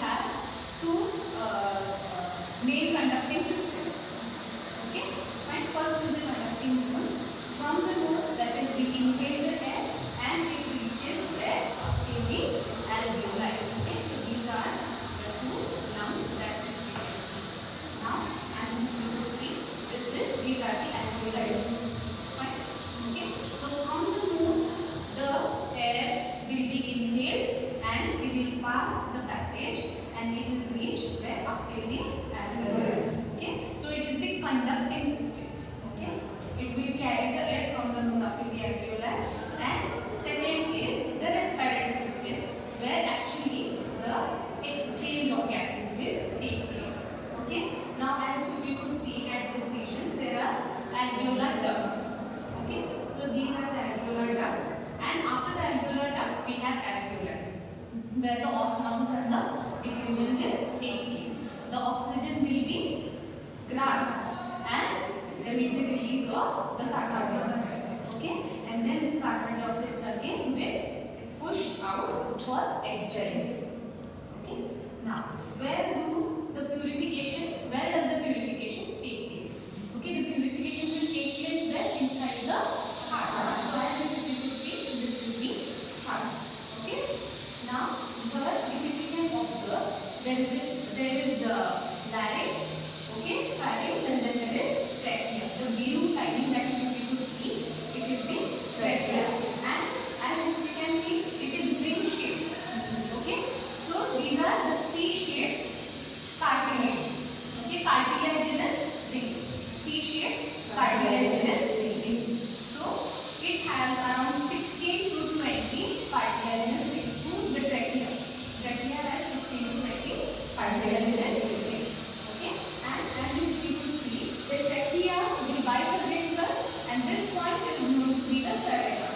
have two main conducting systems. Okay, and first is the conducting zone. From the nose, that is we inhale the air and it reaches where? In the alveoli. Okay, so these are the two lungs that we can see. Now, as you will see, these are the alveoli. Fine. Okay, so from the nose, the air will be inhaled and it will pass the passage and it will reach where? Up till the alveoli. Okay, so it is the conducting system. Okay, it will carry the air from the nose up to the alveoli. And second is the respiratory system, where actually the exchange of gases will take place. Okay, now as you could see at this region, there are alveolar ducts. Okay, so these are the alveolar ducts, and after the alveolar ducts we have alveoli, where the osmosis and the diffusion will take place. The oxygen will be grasped and there will be release of the carbon dioxide. Okay, and then this carbon dioxide again will push out for exhaling. Okay, now where does the purification take place? Okay, the purification will take place where? Inside the heart. So as you can see, this is the heart. Okay, now if we can observe, there is the larynx, okay, pharynx, and then there is trachea. The blue lining that you could see, it is the trachea, and as you can see, it is ring shaped. Okay, so these are the C-shaped cartilages. Okay, cartilaginous rings. C-shaped cartilaginous rings. So it has around 16 to 20 cartilaginous rings. Who's the trachea? Trachea has 16 to 20 cartilaginous rings. Okay, and as you could see, the trachea will bifurcate here, and this point is known to be the carina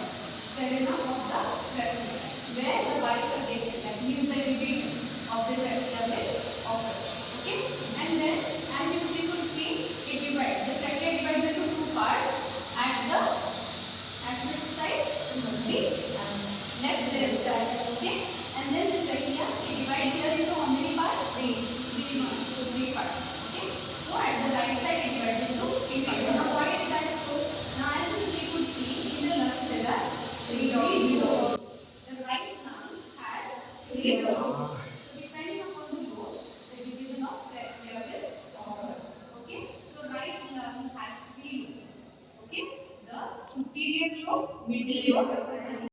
of the trachea, where the bifurcation, that means the division of the trachea will occur. Okay, and then as you could see, it divides. The trachea divides into two parts. At which side? The left side. Okay, and then the trachea it divides here into how many parts? Three parts. So three parts. Okay, so at the right side it divides into three parts. Now what is that? So now as we could see in the lungs there are three lobes. The right lung has three lobes. So depending upon the lobes, the division of trachea will occur. Okay, so right lung has three lobes. Okay, the superior lobe, middle lobe, and